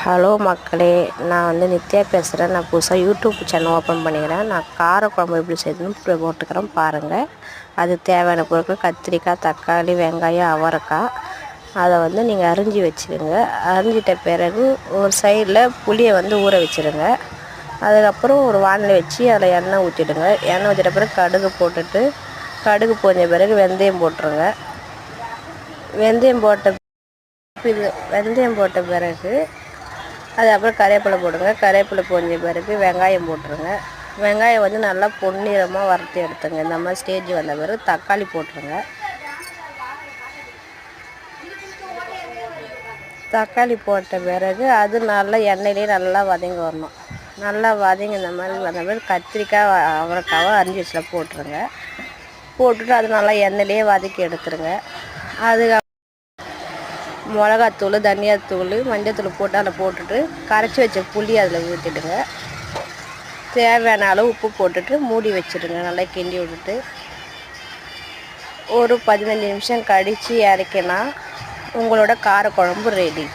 Hello மக்களே, நான் நித்யா பேசுகிறேன். நான் புதுசாக யூடியூப் சேனல் ஓப்பன் பண்ணிக்கிறேன். நான் காரக்குழம்பு எப்படி செய்யணும்னு போட்டுக்கிறேன் பாருங்கள். அது தேவையான பொருட்கள் கத்திரிக்காய், தக்காளி, வெங்காயம், அவரைக்காய். அதை நீங்கள் அரிஞ்சு வச்சுருங்க. அரிஞ்சிட்ட பிறகு ஒரு சைடில் புளியை ஊற வச்சுருங்க. அதுக்கப்புறம் ஒரு வானிலை வச்சு அதில் எண்ணெய் ஊற்றிடுங்க. எண்ணெய் ஊற்றிட்ட பிறகு கடுகு போட்டுட்டு, கடுகு பொரிஞ்ச பிறகு வெந்தயம் போட்டுருங்க. வெந்தயம் போட்ட பிறகு அதுக்கப்புறம் கருவேப்பிலை போடுங்க. கருவேப்பிலை பொரிஞ்ச பிறகு வெங்காயம் போட்டுருங்க. வெங்காயம் நல்லா பொன்னிறமாக வறுத்து எடுத்துங்க. இந்த மாதிரி ஸ்டேஜ் வந்த பிறகு தக்காளி போட்டுருங்க. தக்காளி போட்ட பிறகு அது நல்லா எண்ணெயிலே நல்லா வதங்கி வரணும். நல்லா வதங்கி இந்த மாதிரி வந்த பிறகு கத்திரிக்காய், அவரைக்காவை அரிஞ்சு வச்சுல போட்டுருங்க. போட்டுட்டு அது நல்லா எண்ணெயிலே வதக்கி எடுத்துருங்க. அதுக்கு மிளகாத்தூள், தனியாத்தூள், மஞ்சத்தூள் போட்டு அதில் போட்டுட்டு கரைச்சி வச்ச புளி அதில் ஊற்றிடுங்க. தேவையான அளவு உப்பு போட்டுட்டு மூடி வச்சுடுங்க. நல்லா கிண்டி விட்டுட்டு ஒரு 15 நிமிஷம் கழித்து இறக்கினா உங்களோட காரக்குழம்பு ரெடி.